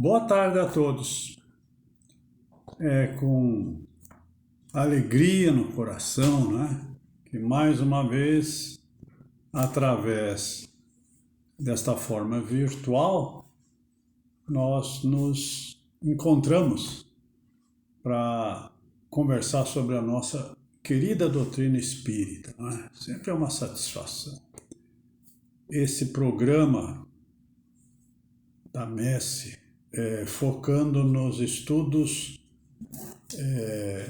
Boa tarde a todos. É com alegria no coração, né? Que mais uma vez, através desta forma virtual, nós nos encontramos para conversar sobre a nossa querida doutrina espírita, né? Sempre é uma satisfação. Esse programa da Messe, focando nos estudos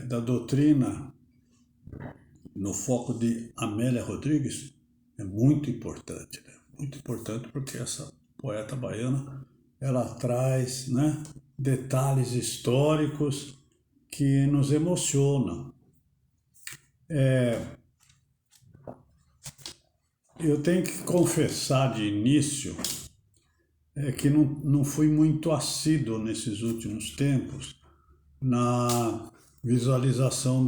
da doutrina, no foco de Amélia Rodrigues, é muito importante, né? Muito importante porque essa poeta baiana, ela traz, né, detalhes históricos que nos emocionam. Eu tenho que confessar de início que não fui muito assíduo nesses últimos tempos na visualização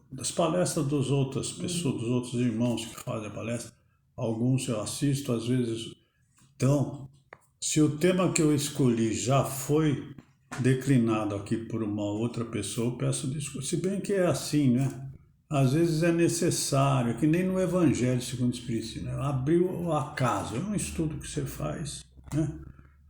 das palestras das outras pessoas, dos outros irmãos que fazem a palestra. Alguns eu assisto, às vezes. Então, se o tema que eu escolhi já foi declinado aqui por uma outra pessoa, eu peço desculpa. Se bem que é assim, né? Às vezes é necessário, que nem no Evangelho segundo o Espiritismo, né? Abrir o acaso, é um estudo que você faz, né?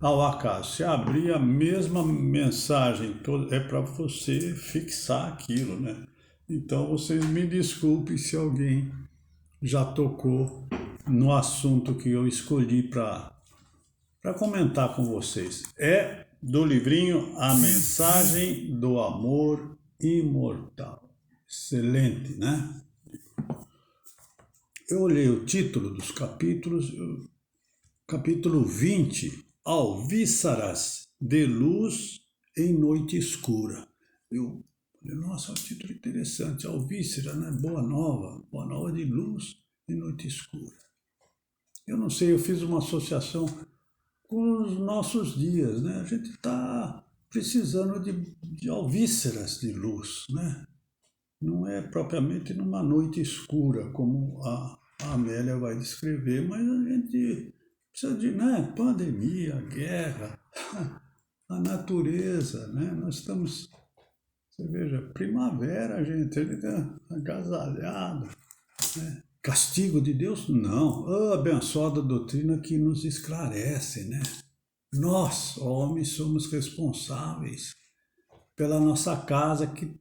Ao acaso, se abrir a mesma mensagem toda, é para você fixar aquilo, né? Então vocês me desculpem se alguém já tocou no assunto que eu escolhi para comentar com vocês. É do livrinho A Mensagem do Amor Imortal. Excelente, né? Eu olhei o título dos capítulos, capítulo 20, Alvíceras de Luz em Noite Escura. Eu falei, nossa, um título interessante, Alvíceras, né? Boa nova de luz em noite escura. Eu não sei, eu fiz uma associação com os nossos dias, né? A gente está precisando de alvíceras de luz, né? Não é propriamente numa noite escura, como a Amélia vai descrever, mas a gente precisa de, né? Pandemia, guerra, a natureza, né? Nós estamos, você veja, primavera, gente, ele está agasalhado, né? Castigo de Deus? Não. A abençoada doutrina que nos esclarece, né? Nós, homens, somos responsáveis pela nossa casa que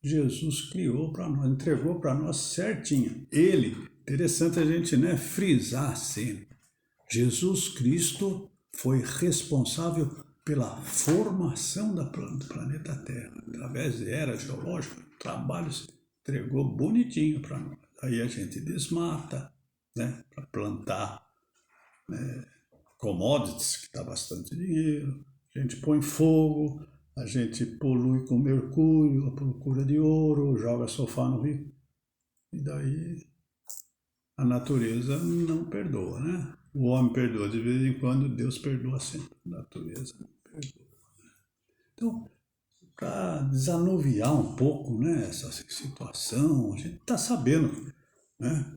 Jesus criou para nós, entregou para nós certinho. Ele, interessante a gente, né, frisar sempre. Jesus Cristo foi responsável pela formação do planeta Terra. Através de era geológica, trabalhos, entregou bonitinho para nós. Aí a gente desmata, né, para plantar commodities, que dá bastante dinheiro. A gente põe fogo, a gente polui com mercúrio, a procura de ouro, joga sofá no rio. E daí a natureza não perdoa, né? O homem perdoa de vez em quando, Deus perdoa sempre. A natureza não perdoa. Então, para desanuviar um pouco, né, essa situação, a gente está sabendo, né?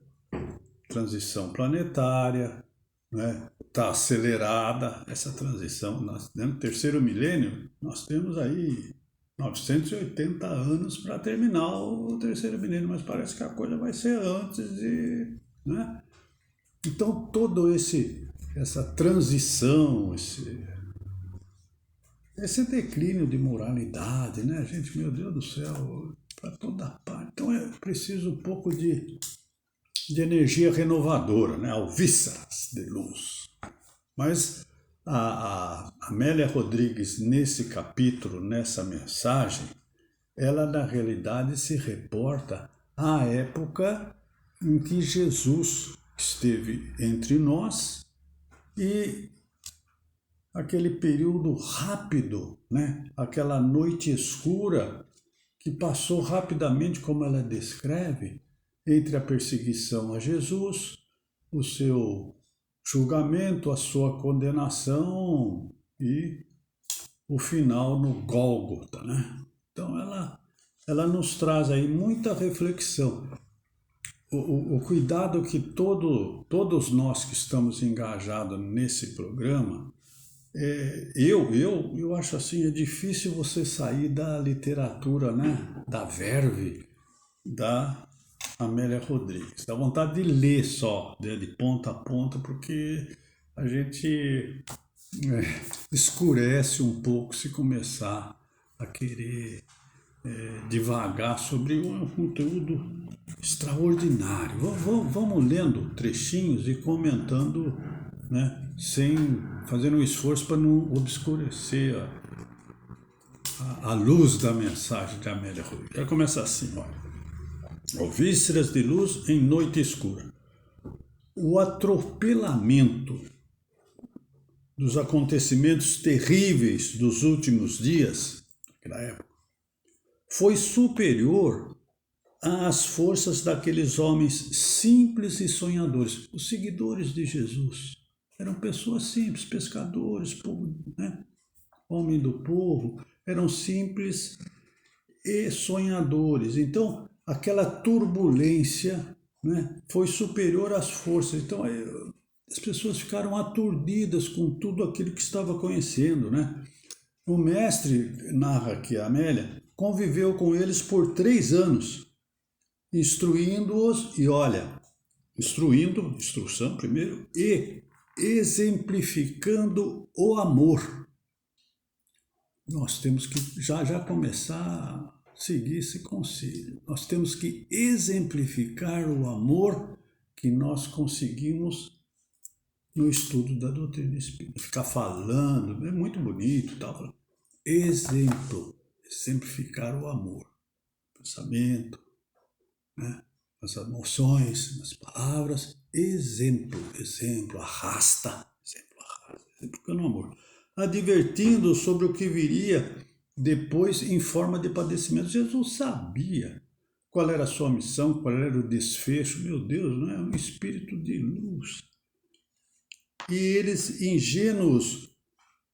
Transição planetária, né? Está acelerada essa transição. Nós, no terceiro milênio, nós temos aí 980 anos para terminar o terceiro milênio, mas parece que a coisa vai ser antes de, né? Então todo essa transição, esse declínio de moralidade, né, gente, meu Deus do céu, para toda parte. Então é preciso um pouco de energia renovadora, né, alvíceras de luz. Mas a Amélia Rodrigues, nesse capítulo, nessa mensagem, ela na realidade se reporta à época em que Jesus esteve entre nós e aquele período rápido, né? Aquela noite escura que passou rapidamente, como ela descreve, entre a perseguição a Jesus, o seu julgamento, a sua condenação e o final no Gólgota, né? Então ela nos traz aí muita reflexão. O cuidado que todos nós que estamos engajados nesse programa Eu acho assim, é difícil você sair da literatura, né? Da verve da Amélia Rodrigues. Dá vontade de ler só, de ponta a ponta, porque a gente escurece um pouco se começar a querer devagar sobre um conteúdo extraordinário. Vamos lendo trechinhos e comentando, né, sem fazer um esforço para não obscurecer a luz da mensagem de Amélia Rodrigues. Vai começar assim, olha. Vísceras de luz em noite escura. O atropelamento dos acontecimentos terríveis dos últimos dias, naquela época, foi superior às forças daqueles homens simples e sonhadores, os seguidores de Jesus. Eram pessoas simples, pescadores, povo, né? Homem do povo, eram simples e sonhadores. Então, aquela turbulência, né, foi superior às forças. Então, as pessoas ficaram aturdidas com tudo aquilo que estava conhecendo, né? O mestre, narra aqui a Amélia, conviveu com eles por 3 anos, instruindo-os, e olha, instrução primeiro, e exemplificando o amor. Nós temos que já começar a seguir esse conselho. Nós temos que exemplificar o amor que nós conseguimos no estudo da doutrina espírita. Ficar falando, é muito bonito, tal. Exemplificar o amor, pensamento, né? As emoções, as palavras, exemplo, arrasta, exemplificando o amor. Advertindo sobre o que viria depois em forma de padecimento. Jesus sabia qual era a sua missão, qual era o desfecho. Meu Deus, não é um espírito de luz. E eles, ingênuos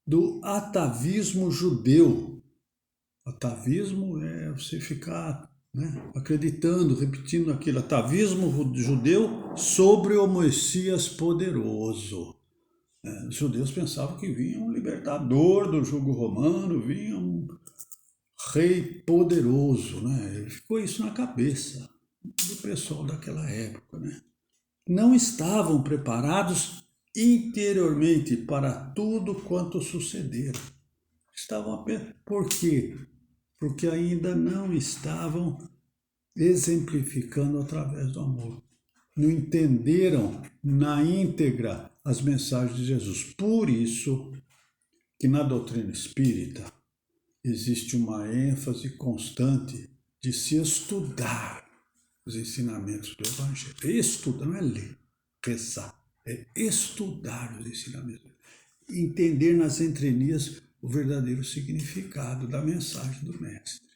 do atavismo judeu. Atavismo é você ficar, né, acreditando, repetindo aquilo. Atavismo judeu sobre o Messias poderoso. Os judeus pensavam que vinha um libertador do jugo romano, vinha um rei poderoso, né? Ficou isso na cabeça do pessoal daquela época, né? Não estavam preparados interiormente para tudo quanto sucedera. Estavam apenas... Por quê? Porque ainda não estavam exemplificando através do amor. Não entenderam na íntegra as mensagens de Jesus. Por isso que na doutrina espírita existe uma ênfase constante de se estudar os ensinamentos do Evangelho. Estudar, não é ler, rezar, é estudar os ensinamentos. Entender nas entrelinhas o verdadeiro significado da mensagem do Mestre.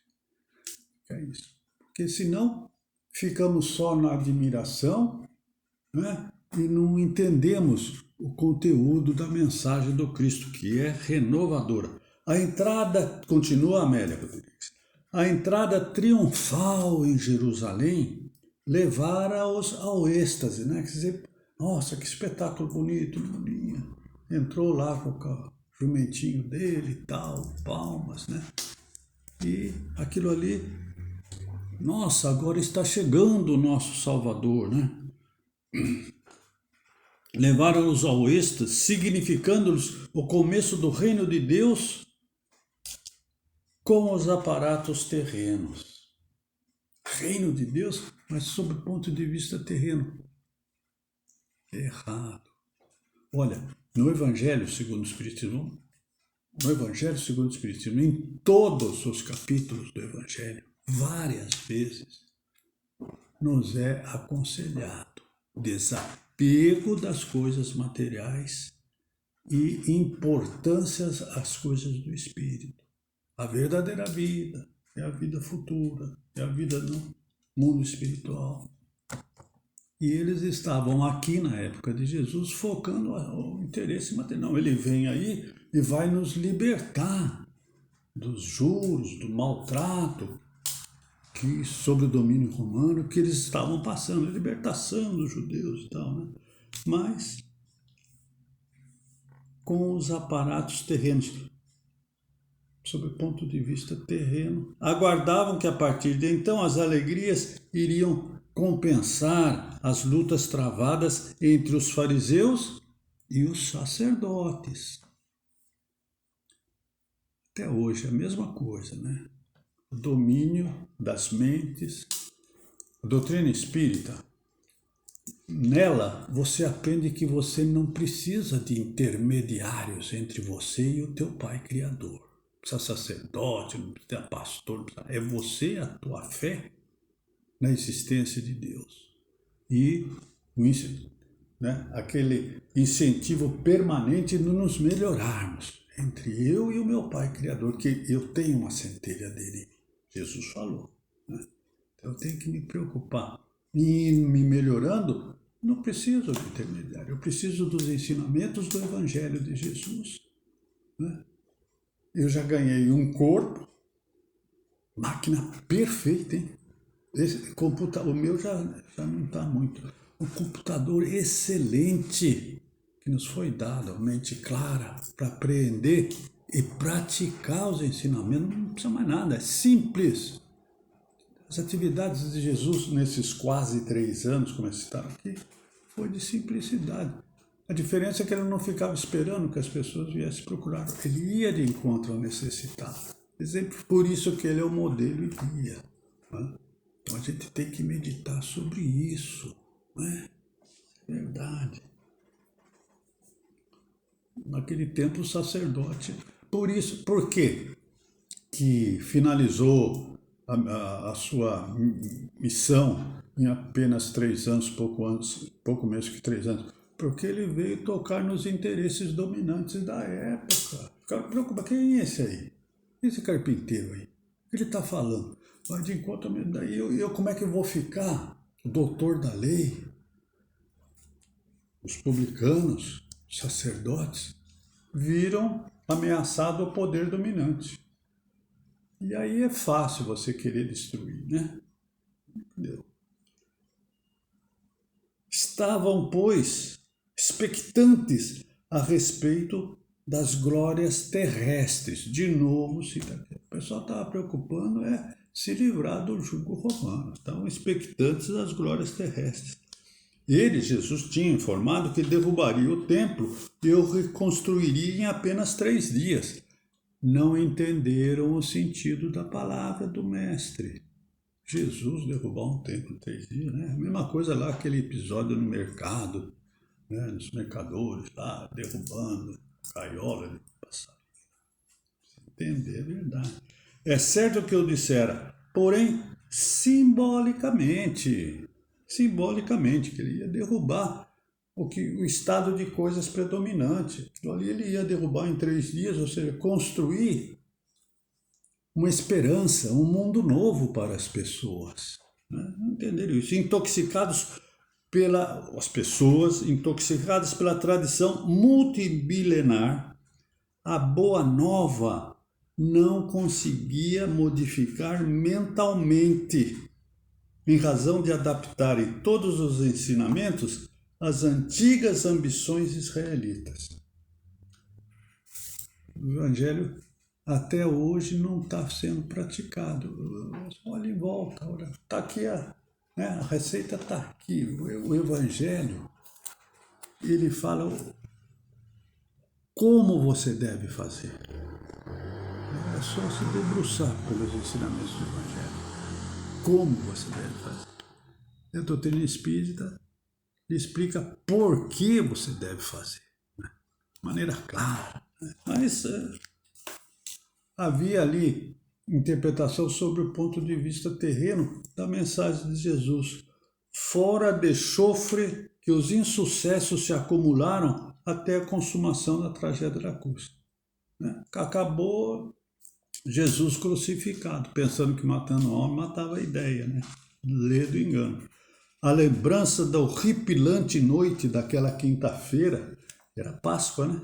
É isso. Porque senão ficamos só na admiração, né? E não entendemos o conteúdo da mensagem do Cristo, que é renovadora. A entrada, continua Amélia Rodrigues, a entrada triunfal em Jerusalém levara-os ao êxtase, né? Quer dizer, nossa, que espetáculo bonito, bonito. Entrou lá com o jumentinho dele e tal, palmas, né? E aquilo ali, nossa, agora está chegando o nosso Salvador, né? Levaram-os ao êxtase, significando-lhes o começo do reino de Deus com os aparatos terrenos. Reino de Deus, mas sob o ponto de vista terreno. Errado. Olha, no Evangelho segundo o Espiritismo, em todos os capítulos do Evangelho, várias vezes, nos é aconselhado desapego das coisas materiais e importância às coisas do espírito. A verdadeira vida é a vida futura, é a vida no mundo espiritual. E eles estavam aqui na época de Jesus focando o interesse material. Ele vem aí e vai nos libertar dos juros, do maltrato que sobre o domínio romano que eles estavam passando, a libertação dos judeus e tal, né? Mas com os aparatos terrenos. Sob o ponto de vista terreno, aguardavam que a partir de então as alegrias iriam compensar as lutas travadas entre os fariseus e os sacerdotes. Até hoje é a mesma coisa, né? O domínio das mentes, a doutrina espírita, nela você aprende que você não precisa de intermediários entre você e o teu Pai Criador. Não precisa sacerdote, não precisa pastor, é você e a tua fé na existência de Deus. E aquele incentivo permanente de nos melhorarmos entre eu e o meu Pai Criador, que eu tenho uma centelha dele. Jesus falou. Né? Então eu tenho que me preocupar. E me melhorando, não preciso de intermediário. Eu preciso dos ensinamentos do Evangelho de Jesus. Né? Eu já ganhei um corpo, máquina perfeita, hein? O meu já não está muito. Um computador excelente que nos foi dado, mente clara, para apreender e praticar os ensinamentos. Não precisa mais nada, é simples. As atividades de Jesus nesses quase 3 anos, como citaram aqui, foi de simplicidade. A diferença é que ele não ficava esperando que as pessoas viessem procurar. Ele ia de encontro ao necessitado. Exemplo, por isso que ele é o modelo e guia. Né? Então a gente tem que meditar sobre isso. Né? Verdade. Naquele tempo o sacerdote. Por quê? Que finalizou a sua missão em apenas 3 anos, pouco menos que 3 anos, porque ele veio tocar nos interesses dominantes da época. Ficaram preocupados, quem é esse aí? Esse carpinteiro aí? O que ele está falando? Vai de encontro, daí eu como é que eu vou ficar? O doutor da lei, os publicanos, os sacerdotes, viram ameaçado o poder dominante. E aí é fácil você querer destruir, né? Entendeu? Estavam, pois, expectantes a respeito das glórias terrestres. De novo, o pessoal estava preocupando se livrar do jugo romano. Estavam expectantes das glórias terrestres. Ele, Jesus, tinha informado que derrubaria o templo e o reconstruiria em apenas 3 dias. Não entenderam o sentido da palavra do mestre. Jesus derrubar um templo em 3 dias, né? A mesma coisa lá, aquele episódio no mercado, né? Nos mercadores lá, derrubando gaiola de passarinho. Entender, é verdade. É certo que eu dissera, porém, simbolicamente, que ele ia derrubar o estado de coisas predominante. Ali ele ia derrubar em 3 dias, ou seja, construir uma esperança, um mundo novo para as pessoas. Né? Entenderam isso? As pessoas intoxicadas pela tradição multimilenar, a Boa Nova não conseguia modificar mentalmente, em razão de adaptarem todos os ensinamentos às antigas ambições israelitas. O Evangelho até hoje não está sendo praticado. Olha em volta, está aqui a receita está aqui. O Evangelho, ele fala como você deve fazer. É só se debruçar pelos ensinamentos do Evangelho. Como você deve fazer. A doutrina espírita lhe explica por que você deve fazer. Né? De maneira clara. Né? Mas havia ali interpretação sobre o ponto de vista terreno da mensagem de Jesus. Fora de chofre que os insucessos se acumularam até a consumação da tragédia da cruz. Né? Acabou Jesus crucificado, pensando que matando o homem matava a ideia, né? Lê do engano. A lembrança da horripilante noite daquela quinta-feira, era Páscoa, né?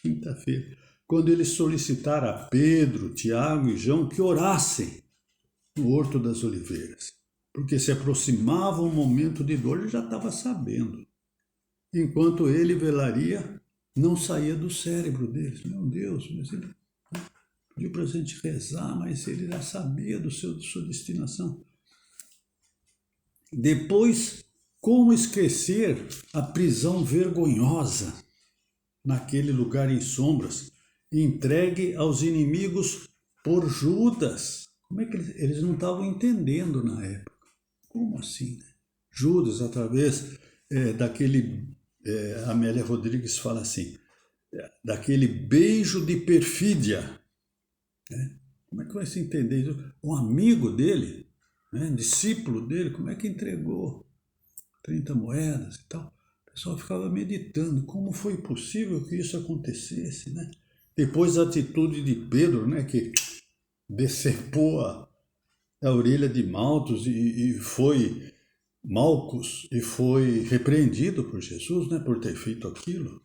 Quinta-feira, quando ele solicitara a Pedro, Tiago e João que orassem no Horto das Oliveiras, porque se aproximava um momento de dor, ele já estava sabendo. Enquanto ele velaria não saía do cérebro deles. Meu Deus, mas ele pediu para a gente rezar, mas ele já sabia da sua destinação. Depois, como esquecer a prisão vergonhosa naquele lugar em sombras, entregue aos inimigos por Judas? Como é que eles não estavam entendendo na época? Como assim, né? Judas, através Amélia Rodrigues fala assim, daquele beijo de perfídia. Né? Como é que vai se entender isso? Um amigo dele, né, discípulo dele, como é que entregou 30 moedas e tal? O pessoal ficava meditando como foi possível que isso acontecesse, né? Depois a atitude de Pedro, né, que decepou a orelha de Malcos e foi repreendido por Jesus, né, por ter feito aquilo.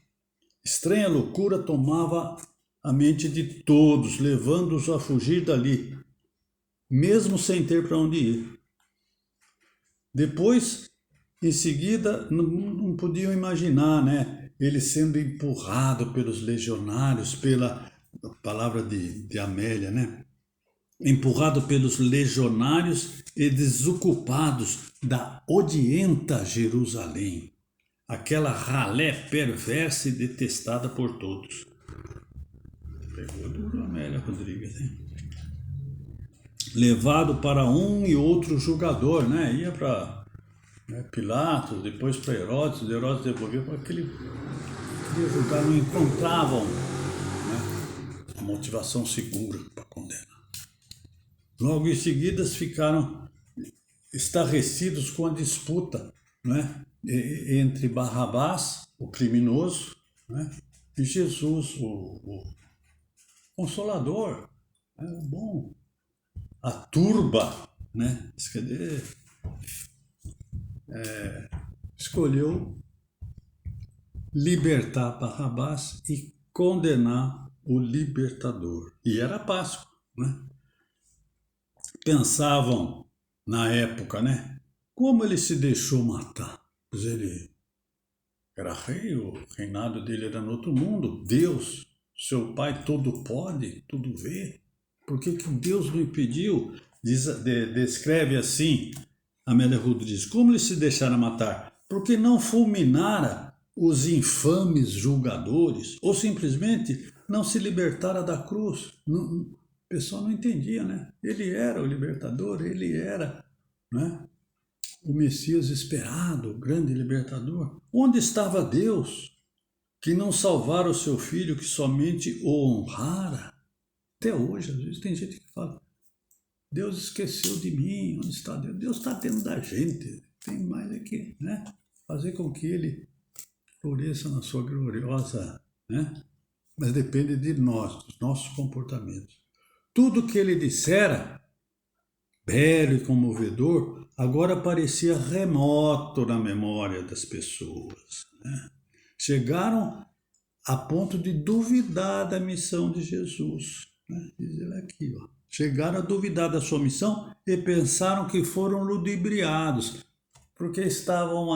Estranha loucura tomava a mente de todos, levando-os a fugir dali, mesmo sem ter para onde ir. Depois, em seguida, não podiam imaginar, né, ele sendo empurrado pelos legionários, pela palavra de Amélia, né, empurrado pelos legionários e desocupados da odienta Jerusalém, aquela ralé perversa e detestada por todos. Pegou duro Amélia Rodrigues, hein? Levado para um e outro julgador, né? Ia para Pilatos, depois para Herodes, Herodes devolveu para aquele julgar, não encontravam, né, a motivação segura para condenar. Logo em seguida ficaram estarrecidos com a disputa, né, entre Barrabás, o criminoso, né, e Jesus, o Consolador, né, o bom. A turba, né, escolheu libertar Barrabás e condenar o libertador. E era Páscoa, né? Pensavam na época, né? Como ele se deixou matar? Pois ele era rei, o reinado dele era no outro mundo. Deus, seu pai, tudo pode, tudo vê. Por que Deus não impediu? Descreve assim Amélia Rodrigues: como ele se deixara matar? Porque não fulminara os infames julgadores, ou simplesmente não se libertara da cruz. O pessoal não entendia, né? Ele era o libertador, ele era, né, o Messias esperado, o grande libertador. Onde estava Deus, que não salvara o seu filho, que somente o honrara? Até hoje, às vezes tem gente que fala: Deus esqueceu de mim, onde está Deus? Deus está dentro da gente, tem mais aqui, né? Fazer com que ele floresça na sua gloriosa, né? Mas depende de nós, dos nossos comportamentos. Tudo que ele dissera, belo e comovedor, agora parecia remoto na memória das pessoas, né? Chegaram a ponto de duvidar da missão de Jesus, né? Diz ele aqui, ó. Chegaram a duvidar da sua missão e pensaram que foram ludibriados, porque estavam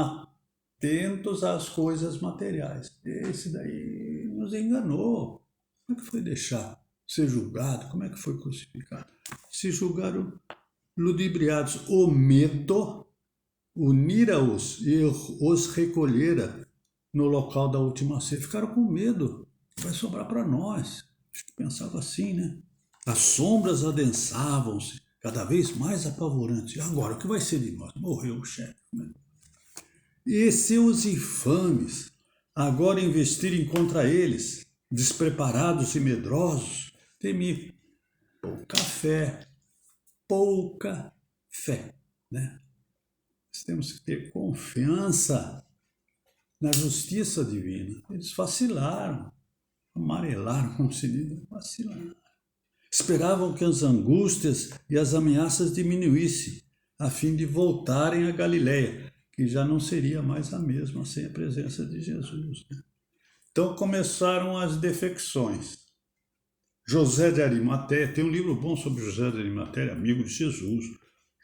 atentos às coisas materiais. Esse daí nos enganou. Como é que foi deixar ser julgado? Como é que foi crucificado? Se julgaram ludibriados. O medo unira-os e os recolhera no local da última ceia. Ficaram com medo. Vai sobrar para nós. Acho que pensava assim, né? As sombras adensavam-se, cada vez mais apavorantes. E agora, o que vai ser de nós? Morreu o chefe, né? E seus infames agora investirem contra eles, despreparados e medrosos, temiam. Pouca fé, né? Nós temos que ter confiança na justiça divina. Eles vacilaram, amarelaram, como se diz, vacilaram. Esperavam que as angústias e as ameaças diminuíssem, a fim de voltarem a Galiléia, que já não seria mais a mesma sem a presença de Jesus, né? Então começaram as defecções. José de Arimateia, tem um livro bom sobre José de Arimateia, amigo de Jesus.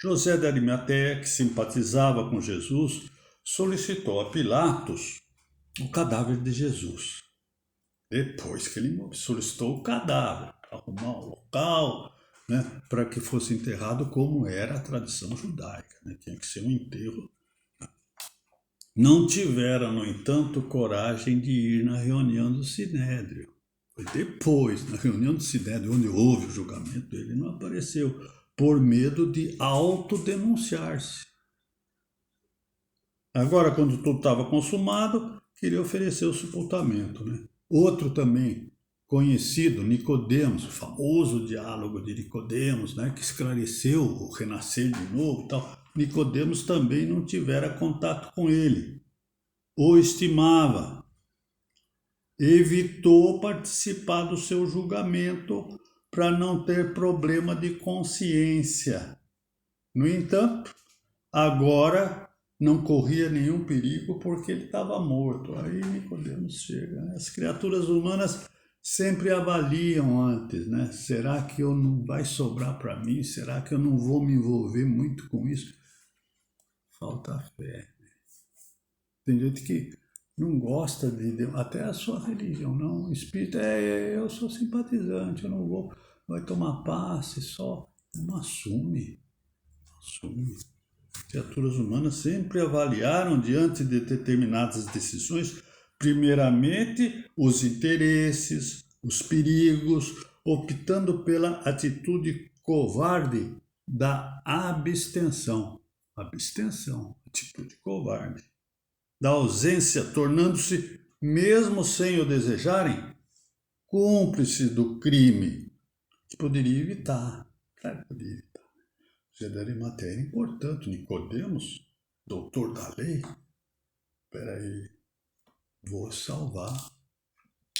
José de Arimateia, que simpatizava com Jesus, solicitou a Pilatos o cadáver de Jesus. depois que ele solicitou o cadáver, para arrumar um local, né, para que fosse enterrado como era a tradição judaica, né, tinha que ser um enterro. Não tiveram, no entanto, coragem de ir na reunião do Sinédrio. Foi depois, na reunião do Sinédrio, onde houve o julgamento, ele não apareceu, por medo de autodenunciar-se. Agora, quando tudo estava consumado, queria oferecer o sepultamento, né? Outro também conhecido, Nicodemos, o famoso diálogo de Nicodemos, né, que esclareceu o renascer de novo e tal. Nicodemos também não tivera contato com ele, o estimava, evitou participar do seu julgamento para não ter problema de consciência. No entanto, agora não corria nenhum perigo porque ele estava morto. Aí Nicodemos chega, né? As criaturas humanas sempre avaliam antes, né? Será que eu não vai sobrar para mim? Será que eu não vou me envolver muito com isso? Falta fé. Tem gente que não gosta de até a sua religião, não. O espírito eu sou simpatizante, eu não vou, vai tomar passe só. Não assume. Criaturas humanas sempre avaliaram diante de determinadas decisões, primeiramente os interesses, os perigos, optando pela atitude covarde da abstenção. Abstenção, atitude covarde. Da ausência, tornando-se, mesmo sem o desejarem, cúmplices do crime, que poderia evitar. Claro que poderia evitar. José de Arimateia é importante, Nicodemos, doutor da lei. Espera aí, vou salvar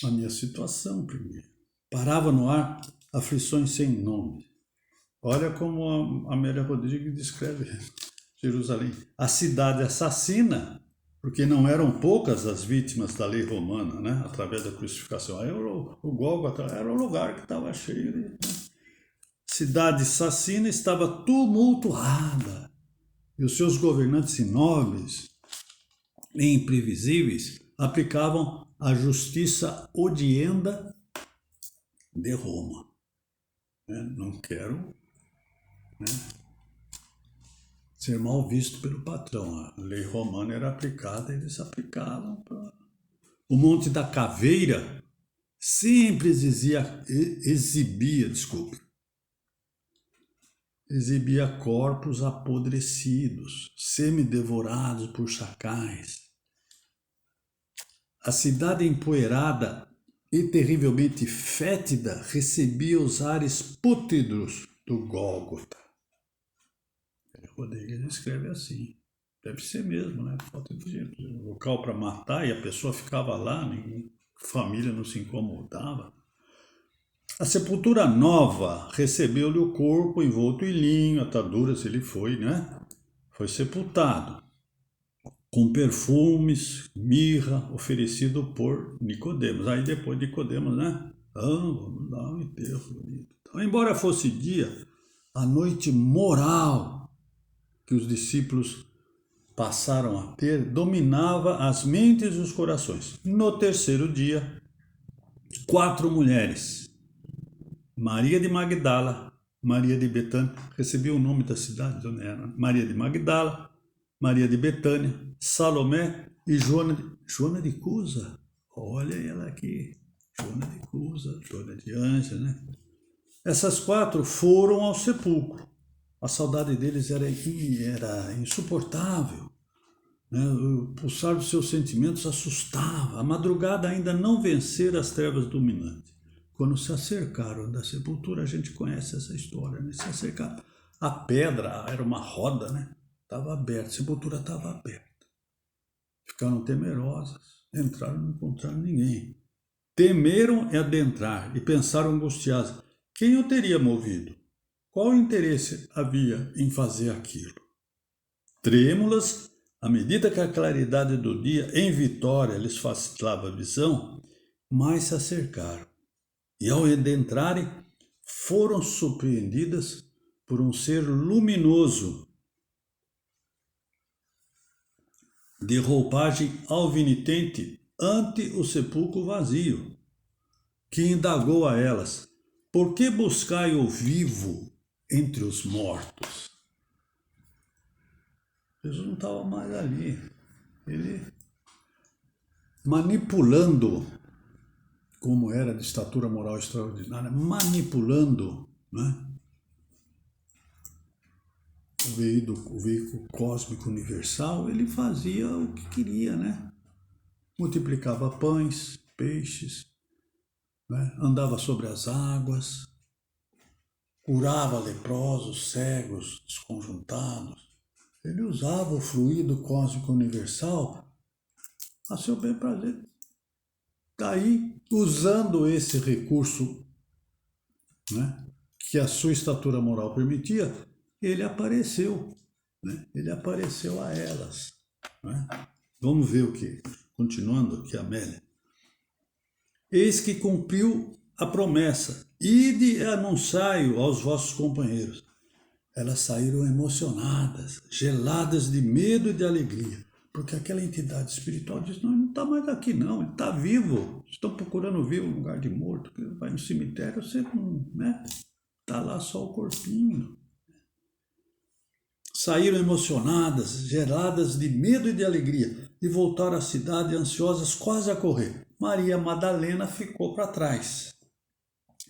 a minha situação primeiro. Parava no ar aflições sem nome. Olha como a Amélia Rodrigues descreve Jerusalém. A cidade assassina, porque não eram poucas as vítimas da lei romana, né? Através da crucificação. Aí o Gólgota era o lugar que estava cheio de... Né? Cidade assassina estava tumultuada e os seus governantes nobres e imprevisíveis aplicavam a justiça odienda de Roma. Não quero, né, ser mal visto pelo patrão. A lei romana era aplicada e eles aplicavam. O Monte da Caveira sempre exibia corpos apodrecidos, semi-devorados por chacais. A cidade empoeirada e terrivelmente fétida recebia os ares pútridos do Gólgota. Rodrigues escreve assim. Deve ser mesmo, né? Falta de jeito. Um local para matar e a pessoa ficava lá, ninguém, família não se incomodava. A sepultura nova recebeu-lhe o corpo envolto em linho, ataduras, ele foi, né? Foi sepultado com perfumes, mirra, oferecido por Nicodemos. Aí depois Nicodemos, né? Vamos dar um enterro bonito. Então, embora fosse dia, a noite moral que os discípulos passaram a ter dominava as mentes e os corações. No terceiro dia, 4 mulheres, Maria de Magdala, Maria de Betânia, recebia o nome da cidade de onde era, Maria de Magdala, Maria de Betânia, Salomé e Joana de Cusa. Olha ela aqui, Joana de Cusa, Joana de Ângeles, né? Essas 4 foram ao sepulcro. A saudade deles era insuportável. Né? O pulsar dos seus sentimentos assustava. A madrugada ainda não vencera as trevas dominantes. Quando se acercaram da sepultura, a gente conhece essa história, né? Se acercaram. A pedra era uma roda, né? Estava aberta, a sepultura estava aberta. Ficaram temerosas, entraram e não encontraram ninguém. Temeram adentrar e pensaram angustiados: quem o teria movido? Qual interesse havia em fazer aquilo? Trêmulas, à medida que a claridade do dia em Vitória lhes facilitava a visão, mais se acercaram. E ao adentrarem, foram surpreendidas por um ser luminoso, de roupagem alvinitente, ante o sepulcro vazio. que indagou a elas: por que buscai o vivo entre os mortos? Jesus não estava mais ali. Ele, manipulando, como era de estatura moral extraordinária, manipulando, né, o veículo cósmico universal, ele fazia o que queria, né? Multiplicava pães, peixes, né? Andava sobre as águas, curava leprosos, cegos, desconjuntados. Ele usava o fluido cósmico universal a seu bem prazer. Daí, usando esse recurso, né, que a sua estatura moral permitia, ele apareceu, né? Ele apareceu a elas, né? Vamos ver o que, continuando aqui, Amélia. Eis que cumpriu a promessa, ide e anunciai-o aos vossos companheiros. Elas saíram emocionadas, geladas de medo e de alegria, porque aquela entidade espiritual diz: não, ele não está mais aqui não, ele está vivo, estão procurando vivo no lugar de morto, vai no cemitério, você não, né? Está lá só o corpinho. Saíram emocionadas, geladas de medo e de alegria, e voltaram à cidade ansiosas quase a correr. Maria Madalena ficou para trás.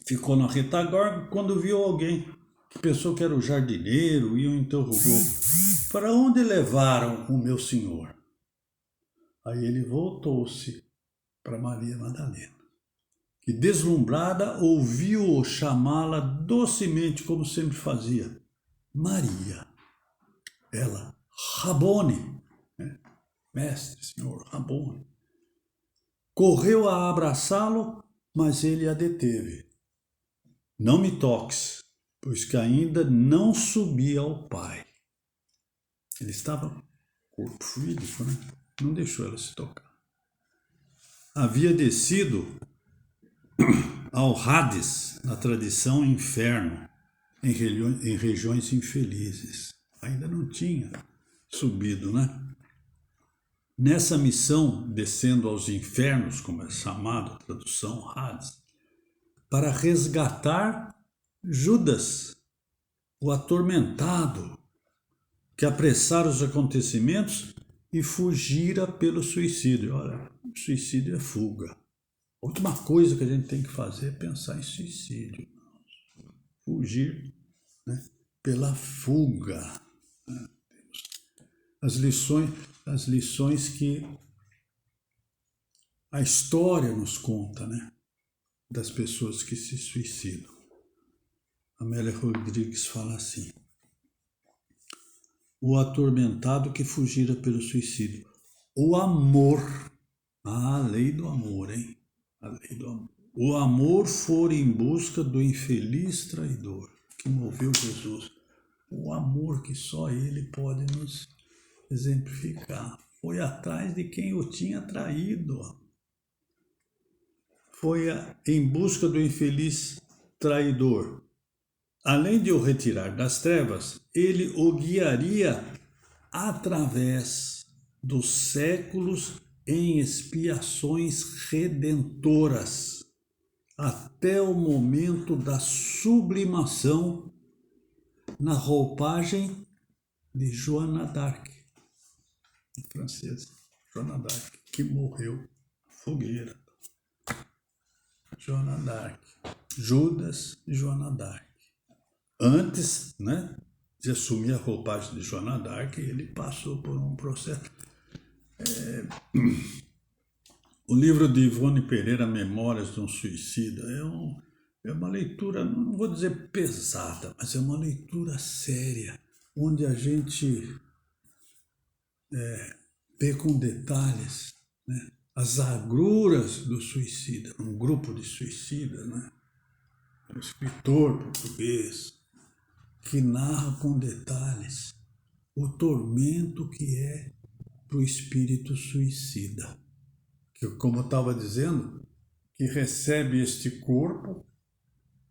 Ficou na retaguarda quando viu alguém que pensou que era o jardineiro e o interrogou: para onde levaram o meu senhor? Aí ele voltou-se para Maria Madalena, que deslumbrada ouviu-o chamá-la docemente, como sempre fazia: Maria. Ela: Rabone, né? Mestre, senhor, Rabone. Correu a abraçá-lo, mas ele a deteve. Não me toques, pois que ainda não subi ao Pai. Ele estava corpo fluídico, né? Não deixou ela se tocar. Havia descido ao Hades, na tradição inferno, em regiões infelizes. Ainda não tinha subido, né? Nessa missão, descendo aos infernos, como é chamado a tradução Hades, para resgatar Judas, o atormentado, que apressara os acontecimentos e fugira pelo suicídio. Olha, suicídio é fuga. A última coisa que a gente tem que fazer é pensar em suicídio. Fugir, né, pela fuga. As lições que a história nos conta, né, das pessoas que se suicidam. Amélia Rodrigues fala assim: o atormentado que fugira pelo suicídio. O amor, a lei do amor, hein? A lei do amor. O amor for em busca do infeliz traidor que moveu Jesus. O amor que só ele pode nos exemplificar. Foi atrás de quem o tinha traído. Foi em busca do infeliz traidor. Além de o retirar das trevas, ele o guiaria através dos séculos em expiações redentoras, até o momento da sublimação na roupagem de Joana d'Arc, francesa, Joana d'Arc, que morreu na fogueira. Joana d'Arc, Judas e Joana d'Arc. Antes, né, de assumir a roupagem de Joana d'Arc, ele passou por um processo. O livro de Ivone Pereira, Memórias de um Suicida, é uma leitura, não vou dizer pesada, mas é uma leitura séria, onde a gente vê com detalhes, né, as agruras do suicida, um grupo de suicidas, né, um escritor português, que narra com detalhes o tormento que é para o espírito suicida. Que, como eu estava dizendo, que recebe este corpo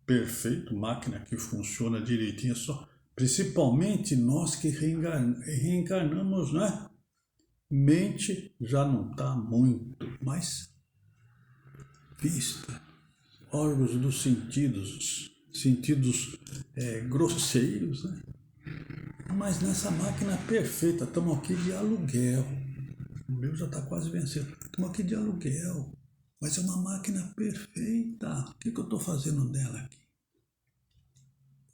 perfeito, máquina que funciona direitinho, só, principalmente nós que reencarnamos, né? Mente já não está muito mais vista. órgãos dos sentidos grosseiros, né? Mas nessa máquina perfeita, estamos aqui de aluguel. O meu já está quase vencendo. Estamos aqui de aluguel. Mas é uma máquina perfeita. O que eu estou fazendo nela aqui?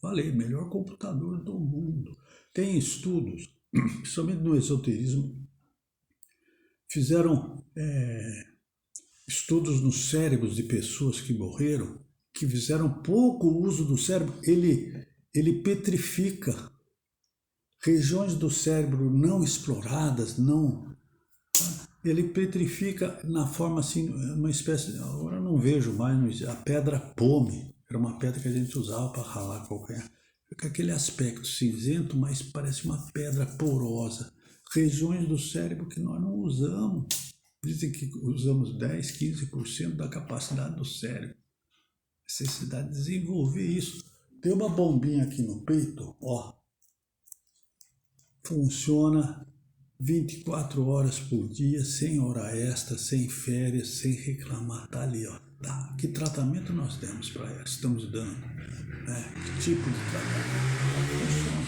Falei, melhor computador do mundo. Tem estudos, principalmente no esoterismo, fizeram estudos nos cérebros de pessoas que morreram, que fizeram pouco uso do cérebro. Ele petrifica regiões do cérebro não exploradas, ele petrifica na forma assim, uma espécie, agora eu não vejo mais, a pedra pome, era uma pedra que a gente usava para ralar qualquer, fica aquele aspecto cinzento, mas parece uma pedra porosa, regiões do cérebro que nós não usamos, dizem que usamos 10, 15% da capacidade do cérebro, necessidade de desenvolver isso. Tem uma bombinha aqui no peito, ó, funciona 24 horas por dia, sem hora extra, sem férias, sem reclamar. Tá ali, ó. Tá. Que tratamento nós temos para ela? Estamos dando? Que tipo de tratamento? Funciona.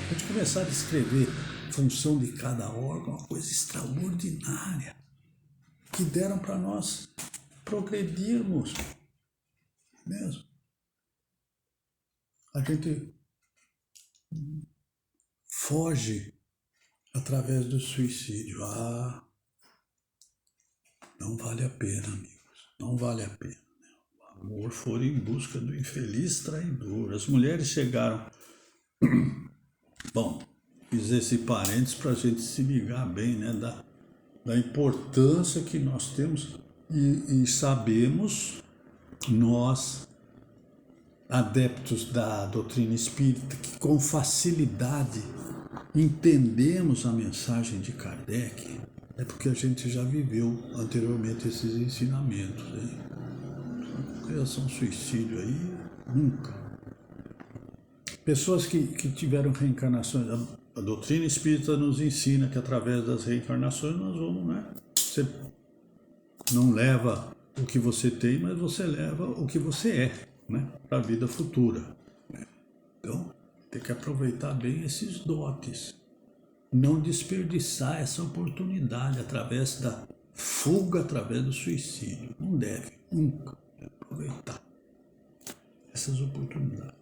A gente começar a descrever a função de cada órgão, uma coisa extraordinária, que deram para nós progredirmos. Mesmo. A gente foge através do suicídio. Não vale a pena, amigos. Não vale a pena. O amor for em busca do infeliz traidor. As mulheres chegaram... Bom, fiz esse parênteses para a gente se ligar bem, né? Da importância que nós temos e sabemos, nós, adeptos da doutrina espírita, que com facilidade entendemos a mensagem de Kardec, é porque a gente já viveu anteriormente esses ensinamentos. Criação suicídio aí, nunca. Pessoas que tiveram reencarnações, a doutrina espírita nos ensina que através das reencarnações nós vamos, né? Você não leva o que você tem, mas você leva o que você é, né? Para a vida futura. Então, tem que aproveitar bem esses dotes. Não desperdiçar essa oportunidade através da fuga, através do suicídio. Não deve, nunca, aproveitar essas oportunidades.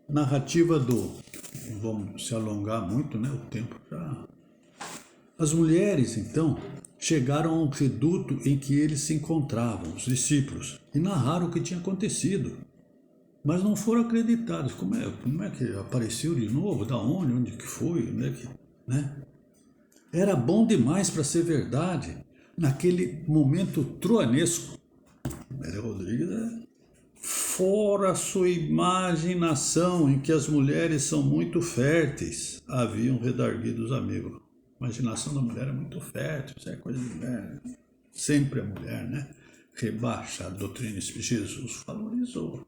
Narrativa não vamos se alongar muito, né? O tempo já... As mulheres, então, chegaram ao reduto em que eles se encontravam, os discípulos, e narraram o que tinha acontecido. Mas não foram acreditados. Como é que apareceu de novo? Da onde que foi? Né? Era bom demais para ser verdade. Naquele momento truanesco, Maria Rodrigues fora sua imaginação em que as mulheres são muito férteis, haviam redarguido os amigos. A imaginação da mulher é muito fértil, isso é coisa de mulher. Sempre a mulher, né? Rebaixa a doutrina espírita. Jesus valorizou.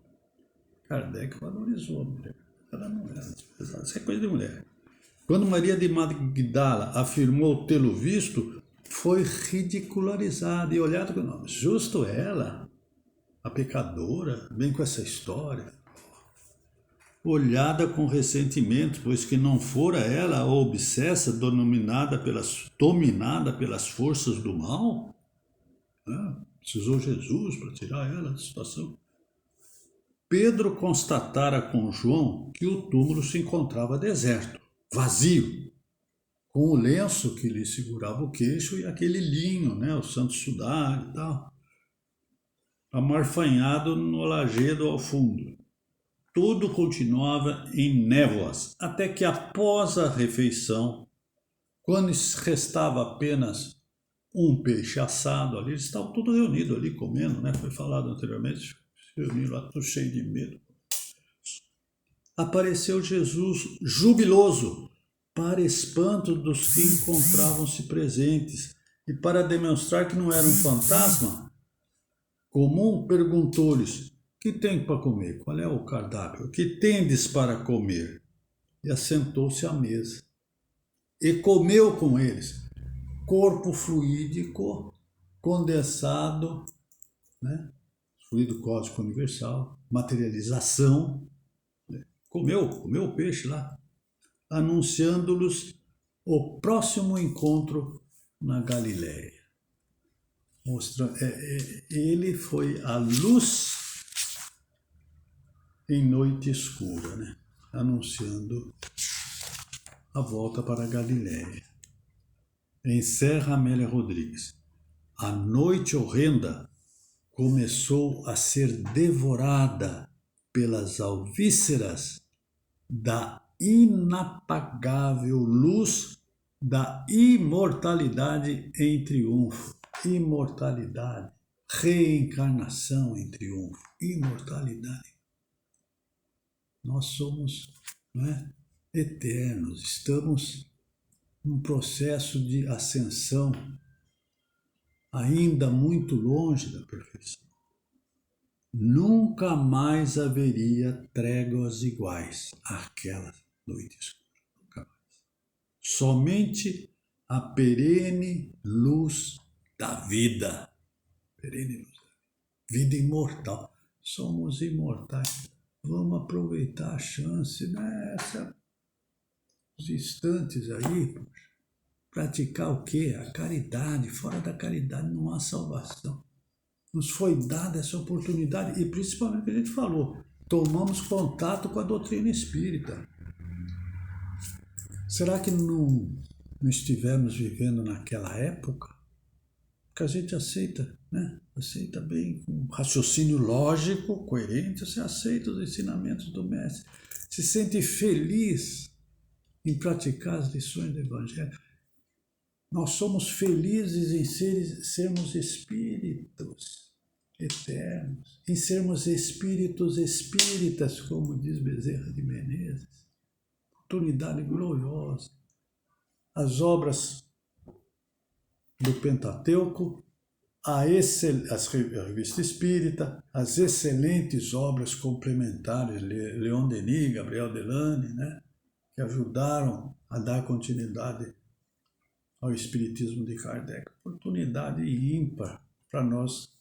Kardec valorizou a mulher. Ela não era desprezada. Isso é coisa de mulher. Quando Maria de Magdala afirmou tê-lo visto, foi ridicularizada e olhada com o nome. Justo ela, a pecadora, vem com essa história. Olhada com ressentimento, pois que não fora ela a obsessa dominada pelas forças do mal? Precisou Jesus para tirar ela da situação. Pedro constatara com João que o túmulo se encontrava deserto, vazio, com o lenço que lhe segurava o queixo e aquele linho, né, o santo sudário e tal, amarfanhado no lajedo ao fundo. Tudo continuava em névoas, até que após a refeição, quando restava apenas um peixe assado ali, eles estavam todos reunidos ali comendo, né, foi falado anteriormente, reuniram lá, tudo cheio de medo. Apareceu Jesus jubiloso, para espanto dos que encontravam-se presentes, e para demonstrar que não era um fantasma comum, perguntou-lhes: que tem para comer? Qual é o cardápio? O que tendes para comer? E assentou-se à mesa. E comeu com eles. Corpo fluídico, condensado, né? fluido cósmico universal, materialização, comeu o peixe lá, anunciando-lhes o próximo encontro na Galileia. Ele foi a luz em noite escura, né? Anunciando a volta para a Galileia. Encerra Amélia Rodrigues. A noite horrenda começou a ser devorada pelas alvíceras da inapagável luz da imortalidade em triunfo. Imortalidade, reencarnação em triunfo, imortalidade. Nós somos, não é, eternos, estamos num processo de ascensão ainda muito longe da perfeição. Nunca mais haveria tréguas iguais àquela noite escura. Nunca mais. Somente a perene luz da vida. Perene luz da vida imortal. Somos imortais. Vamos aproveitar a chance nessa os instantes aí, poxa. Praticar o quê? A caridade. Fora da caridade não há salvação. Nos foi dada essa oportunidade e principalmente o que a gente falou, tomamos contato com a doutrina espírita. Será que não estivemos vivendo naquela época? Que a gente aceita, né? Aceita bem, com raciocínio lógico, coerente, você aceita os ensinamentos do mestre, se sente feliz em praticar as lições do Evangelho. Nós somos felizes em sermos espíritos eternos, em sermos espíritos espíritas, como diz Bezerra de Menezes. Oportunidade gloriosa. As obras do Pentateuco, a revista espírita, as excelentes obras complementares, Leon Denis, Gabriel Delane, né, que ajudaram a dar continuidade ao Espiritismo de Kardec. Oportunidade ímpar para nós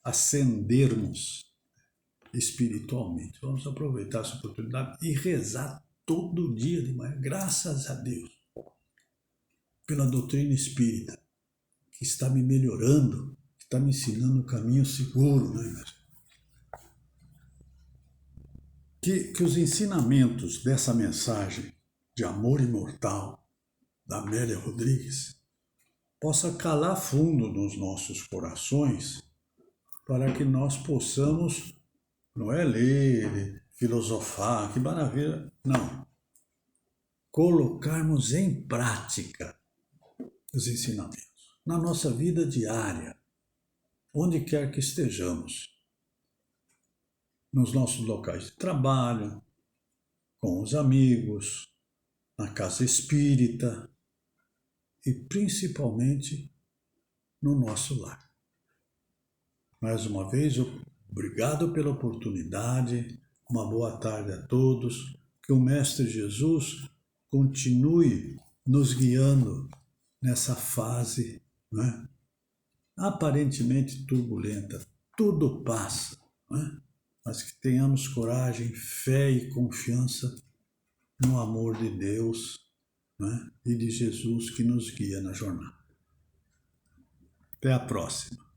ascendermos espiritualmente. Vamos aproveitar essa oportunidade e rezar todo dia de manhã, graças a Deus, pela doutrina espírita, que está me melhorando, que está me ensinando um caminho seguro, né? Que os ensinamentos dessa mensagem de amor imortal da Amélia Rodrigues possa calar fundo nos nossos corações para que nós possamos, não é ler, filosofar, que maravilha, não. Colocarmos em prática os ensinamentos na nossa vida diária, onde quer que estejamos, nos nossos locais de trabalho, com os amigos, na casa espírita e principalmente no nosso lar. Mais uma vez, obrigado pela oportunidade, uma boa tarde a todos, que o Mestre Jesus continue nos guiando nessa fase, né, aparentemente turbulenta. Tudo passa, né, mas que tenhamos coragem, fé e confiança no amor de Deus, né, e de Jesus que nos guia na jornada. Até a próxima.